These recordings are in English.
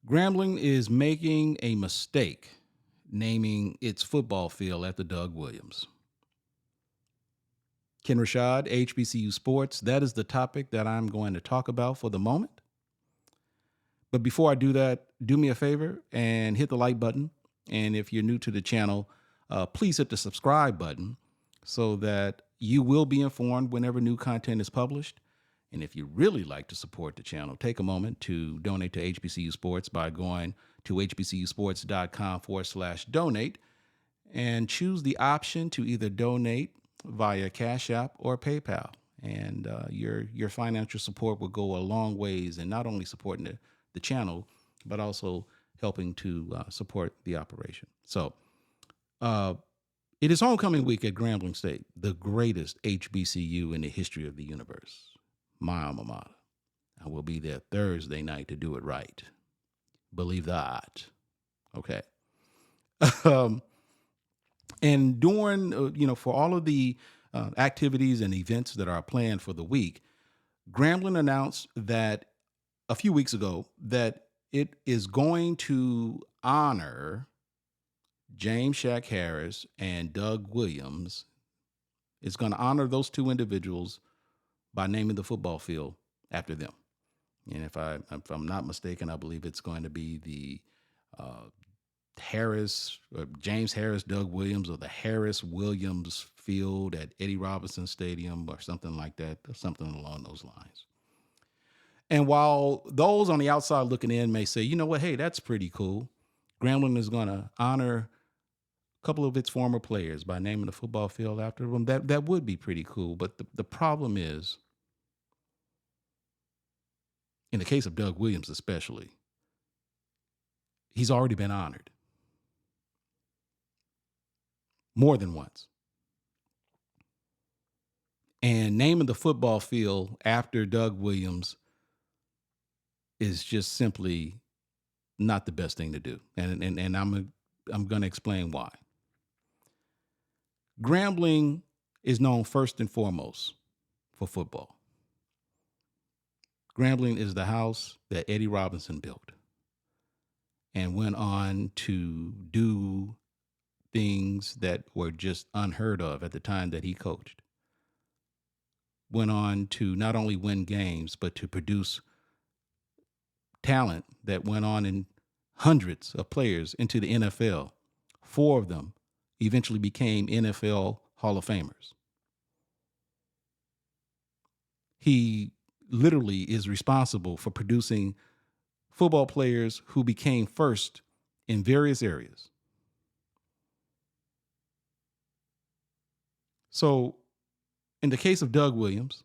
Grambling is making a mistake naming its football field after Doug Williams. Kenn Rashad, HBCU Sports, that is the topic that I'm going to talk about for the moment. But before I do that, do me a favor and hit the like button. And if you're new to the channel, please hit the subscribe button so that you will be informed whenever new content is published. And if you really like to support the channel, take a moment to donate to HBCU Sports by going to hbcusports.com/donate and choose the option to either donate via Cash App or PayPal. And your financial support will go a long ways in not only supporting the channel, but also helping to support the operation. So it is homecoming week at Grambling State, the greatest HBCU in the history of the universe. My alma mater. I will be there Thursday night to do it right. Believe that. Okay. And during, for all of the activities and events that are planned for the week, Grambling announced that a few weeks ago that it is going to honor James Shaq Harris and Doug Williams. It's going to honor those two individuals by naming the football field after them. And if I'm not mistaken, I believe it's going to be the James Harris, Doug Williams, or the Harris Williams Field at Eddie Robinson Stadium or something like that, or something along those lines. And while those on the outside looking in may say, you know what, hey, that's pretty cool. Grambling is going to honor a couple of its former players by naming the football field after them. That would be pretty cool. But the problem is, in the case of Doug Williams especially, he's already been honored more than once. And naming the football field after Doug Williams is just simply not the best thing to do. And I'm going to explain why. Grambling is known first and foremost for football. Grambling is the house that Eddie Robinson built and went on to do things that were just unheard of at the time that he coached. Went on to not only win games, but to produce talent that went on in hundreds of players into the NFL. 4 of them eventually became NFL Hall of Famers. He literally is responsible for producing football players who became first in various areas. So in the case of Doug Williams,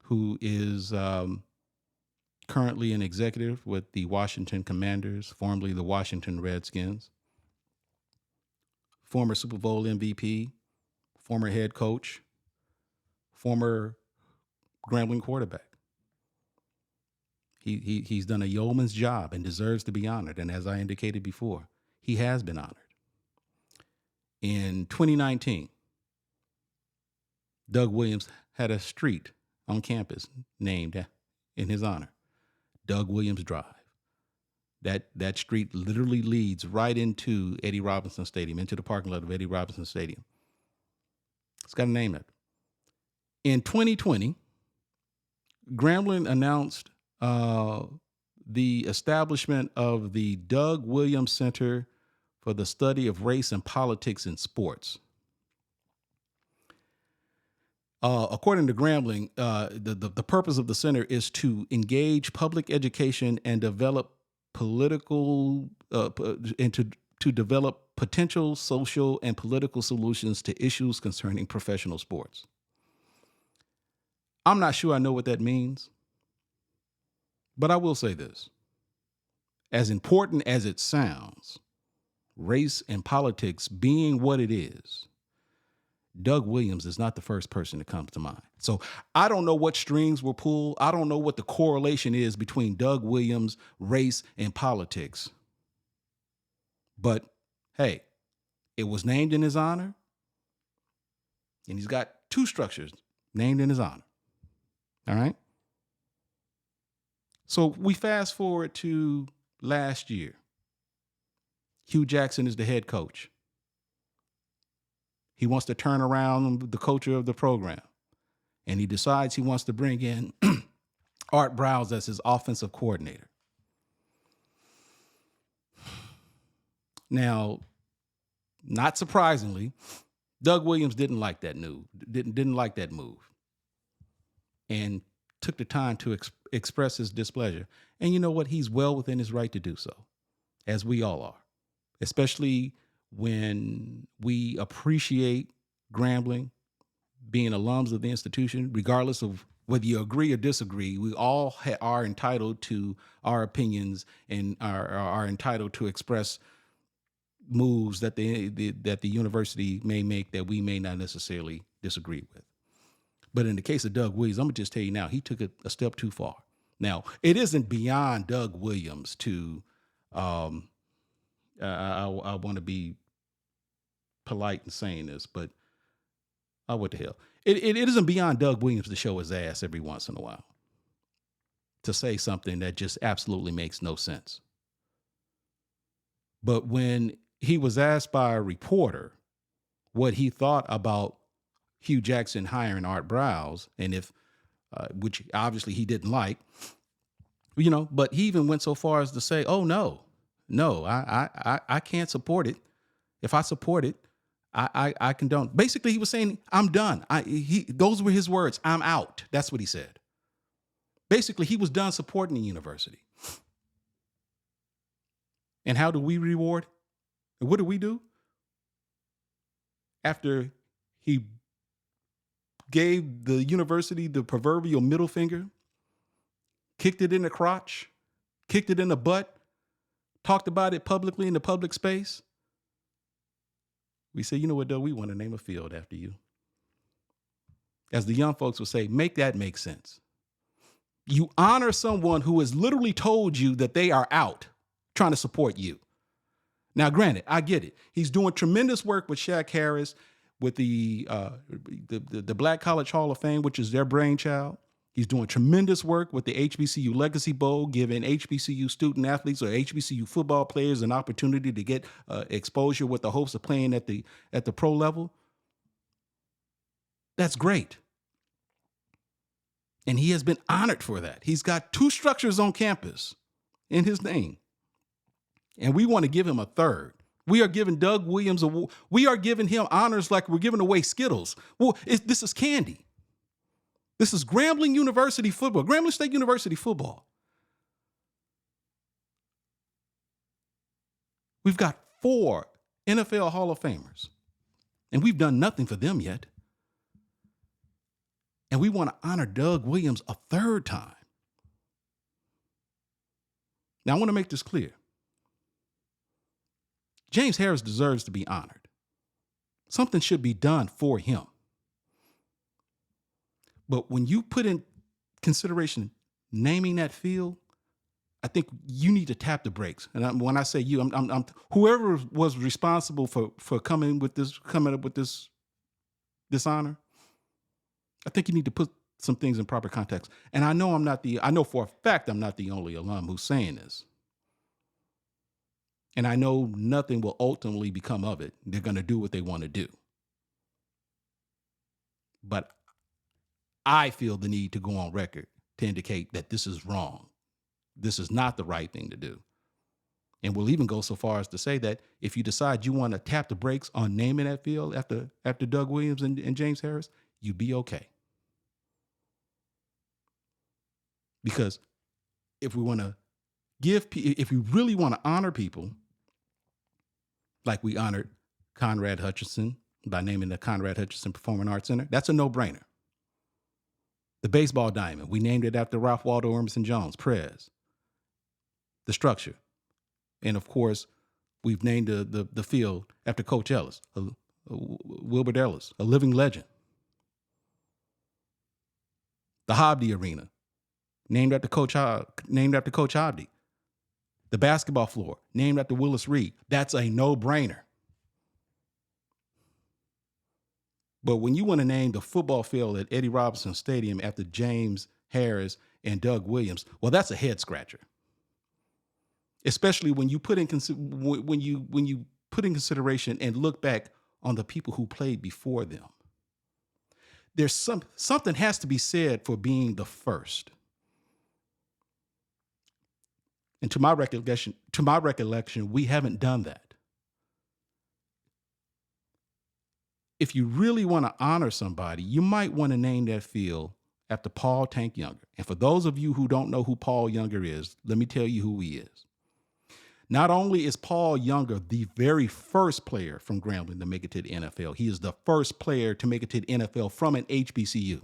who is currently an executive with the Washington Commanders, formerly the Washington Redskins, former Super Bowl MVP, former head coach, former Grambling quarterback. He's done a yeoman's job and deserves to be honored. And as I indicated before, he has been honored. In 2019, Doug Williams had a street on campus named in his honor, Doug Williams Drive. That street literally leads right into Eddie Robinson Stadium, into the parking lot of Eddie Robinson Stadium. It's got a name in it. In 2020, Grambling announced the establishment of the Doug Williams Center for the Study of Race and Politics in Sports. According to Grambling, the purpose of the center is to engage public education and develop political and to develop potential social and political solutions to issues concerning professional sports. I'm not sure I know what that means, but I will say this. As important as it sounds, race and politics being what it is, Doug Williams is not the first person that comes to mind. So I don't know what strings were pulled. I don't know what the correlation is between Doug Williams, race, and politics. But hey, it was named in his honor, and he's got 2 structures named in his honor. All right. So we fast forward to last year, Hugh Jackson is the head coach. He wants to turn around the culture of the program. And he decides he wants to bring in Art Browse as his offensive coordinator. Now, not surprisingly, Doug Williams didn't like that news, didn't like that move, and took the time to express his displeasure. And you know what? He's well within his right to do so, as we all are, especially when we appreciate Grambling being alums of the institution, regardless of whether you agree or disagree. We all are entitled to our opinions and are entitled to express moves that the university may make that we may not necessarily disagree with. But in the case of Doug Williams, I'm gonna just tell you now, he took it a step too far. Now, it isn't beyond Doug Williams to, I want to be polite in saying this, but what the hell? It isn't beyond Doug Williams to show his ass every once in a while, to say something that just absolutely makes no sense. But when he was asked by a reporter what he thought about Hugh Jackson hiring Art Browse, and if, which obviously he didn't like, but he even went so far as to say, "Oh no, I can't support it. If I support it, I condone." Basically, he was saying, "I'm done." Those were his words. "I'm out." That's what he said. Basically, he was done supporting the university. And how do we reward? And what do we do? After he gave the university the proverbial middle finger, kicked it in the crotch, kicked it in the butt, talked about it publicly in the public space, we say, "You know what, though? We want to name a field after you." As the young folks would say, make that make sense. You honor someone who has literally told you that they are out trying to support you. Now, granted, I get it. He's doing tremendous work with Shaq Harris, with the Black College Hall of Fame, which is their brainchild. He's doing tremendous work with the HBCU Legacy Bowl, giving HBCU student athletes or HBCU football players an opportunity to get exposure with the hopes of playing at the pro level. That's great. And he has been honored for that. He's got 2 structures on campus in his name. And we want to give him a third. We are giving Doug Williams we are giving him honors like we're giving away Skittles. Well, this is candy. This is Grambling University football, Grambling State University football. We've got 4 NFL Hall of Famers, and we've done nothing for them yet. And we want to honor Doug Williams a third time. Now, I want to make this clear. James Harris deserves to be honored. Something should be done for him. But when you put in consideration naming that field, I think you need to tap the brakes. And when I say you, I'm whoever was responsible for coming up with this honor. I think you need to put some things in proper context. And I know for a fact I'm not the only alum who's saying this. And I know nothing will ultimately become of it. They're going to do what they want to do. But I feel the need to go on record to indicate that this is wrong. This is not the right thing to do. And we'll even go so far as to say that if you decide you want to tap the brakes on naming that field after Doug Williams and James Harris, you be okay. Because if we really want to honor people, like we honored Conrad Hutchinson by naming the Conrad Hutchinson Performing Arts Center, that's a no-brainer. The baseball diamond, we named it after Ralph Waldo Emerson Jones, Prez. The structure. And of course, we've named the field after Coach Ellis, Wilbert Ellis, a living legend. The Hobby Arena, named after Coach Hobby. The basketball floor, named after Willis Reed. That's a no-brainer. But when you want to name the football field at Eddie Robinson Stadium after James Harris and Doug Williams, well, that's a head scratcher. especially when you put in when you put in consideration and look back on the people who played before them. There's something has to be said for being the first. And to my recollection, we haven't done that. If you really want to honor somebody, you might want to name that field after Paul Tank Younger. And for those of you who don't know who Paul Younger is, let me tell you who he is. Not only is Paul Younger the very first player from Grambling to make it to the NFL, he is the first player to make it to the NFL from an HBCU.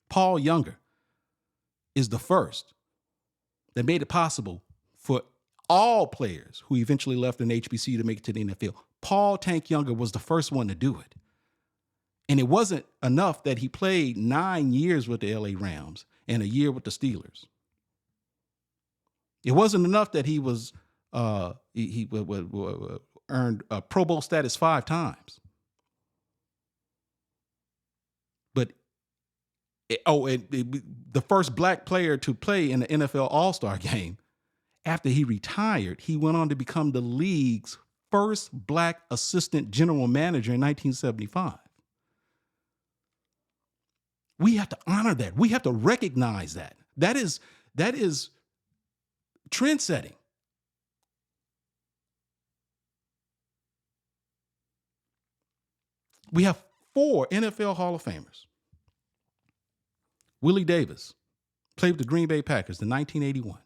Paul Younger is the first that made it possible for all players who eventually left an HBCU to make it to the NFL. Paul Tank Younger was the first one to do it. And it wasn't enough that he played 9 years with the LA Rams and a year with the Steelers. It wasn't enough that he was he earned Pro Bowl status 5 times. But the first black player to play in the NFL All-Star game, after he retired, he went on to become the league's first black assistant general manager in 1975. We have to honor that. We have to recognize that. That is trend setting. We have 4 NFL Hall of Famers. Willie Davis played with the Green Bay Packers in 1981.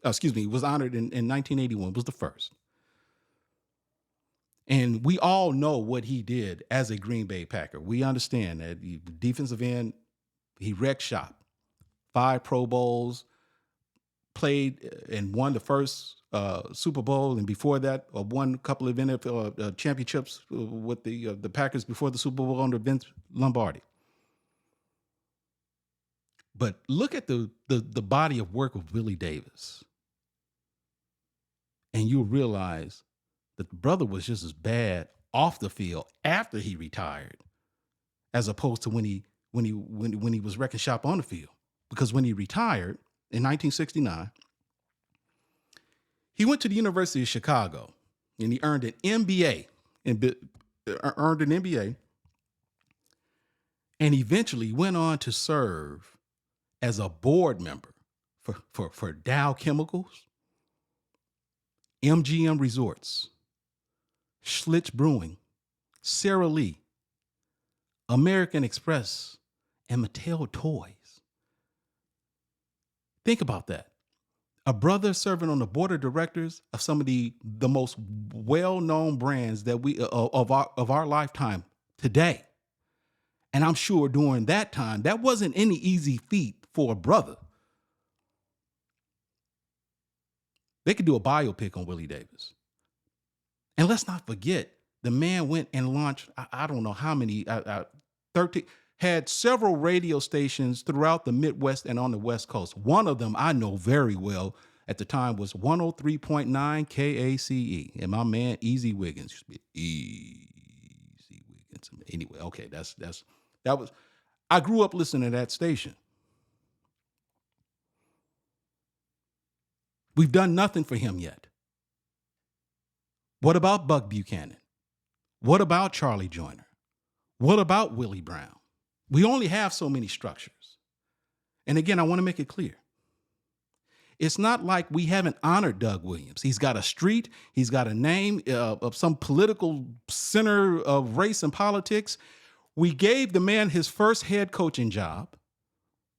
Was honored in 1981, was the first. And we all know what he did as a Green Bay Packer. We understand that defensive end, he wrecked shop. 5 Pro Bowls, played and won the first Super Bowl, and before that, won a couple of NFL championships with the Packers before the Super Bowl under Vince Lombardi. But look at the body of work of Willie Davis, and you'll realize that the brother was just as bad off the field after he retired, as opposed to when he was wrecking shop on the field. Because when he retired in 1969, he went to the University of Chicago and he earned an MBA and eventually went on to serve as a board member for Dow Chemicals, MGM Resorts, Schlitz Brewing, Sara Lee, American Express, and Mattel Toys. Think about that. A brother serving on the board of directors of some of the most well-known brands that we of our lifetime today. And I'm sure during that time, that wasn't any easy feat for a brother. They could do a biopic on Willie Davis. And let's not forget, the man went and launched, I don't know how many, 13, had several radio stations throughout the Midwest and on the West Coast. One of them I know very well at the time was 103.9 KACE. And my man, Easy Wiggins, used to be Easy Wiggins. Anyway, okay, that was, I grew up listening to that station. We've done nothing for him yet. What about Buck Buchanan? What about Charlie Joyner? What about Willie Brown? We only have so many structures. And again, I want to make it clear. It's not like we haven't honored Doug Williams. He's got a street. He's got a name of some political center of race and politics. We gave the man his first head coaching job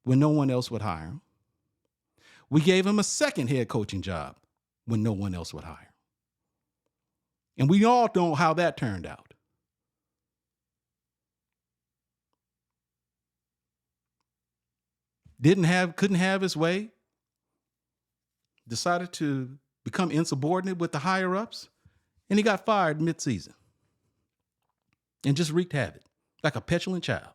when no one else would hire him. We gave him a second head coaching job when no one else would hire him. And we all know how that turned out. Couldn't have his way. Decided to become insubordinate with the higher ups, and he got fired mid-season. And just wreaked havoc like a petulant child.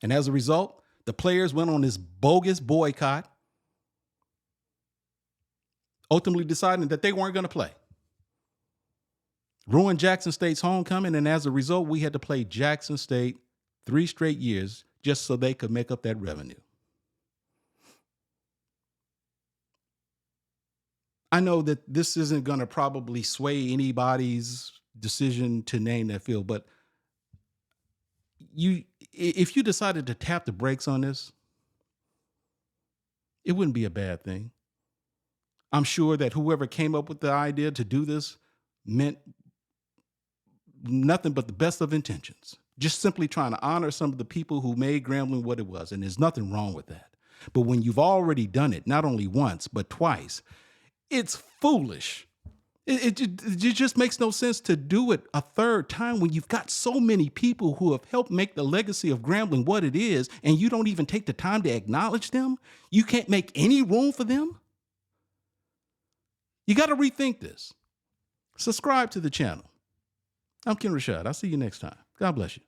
And as a result, the players went on this bogus boycott, ultimately deciding that they weren't going to play. Ruined Jackson State's homecoming, and as a result, we had to play Jackson State 3 straight years just so they could make up that revenue. I know that this isn't going to probably sway anybody's decision to name that field, but if you decided to tap the brakes on this, it wouldn't be a bad thing. I'm sure that whoever came up with the idea to do this meant nothing but the best of intentions, just simply trying to honor some of the people who made Grambling what it was. And there's nothing wrong with that. But when you've already done it, not only once, but twice, it's foolish. It just makes no sense to do it a third time when you've got so many people who have helped make the legacy of Grambling what it is, and you don't even take the time to acknowledge them. You can't make any room for them. You got to rethink this. Subscribe to the channel. I'm Kenn Rashad. I'll see you next time. God bless you.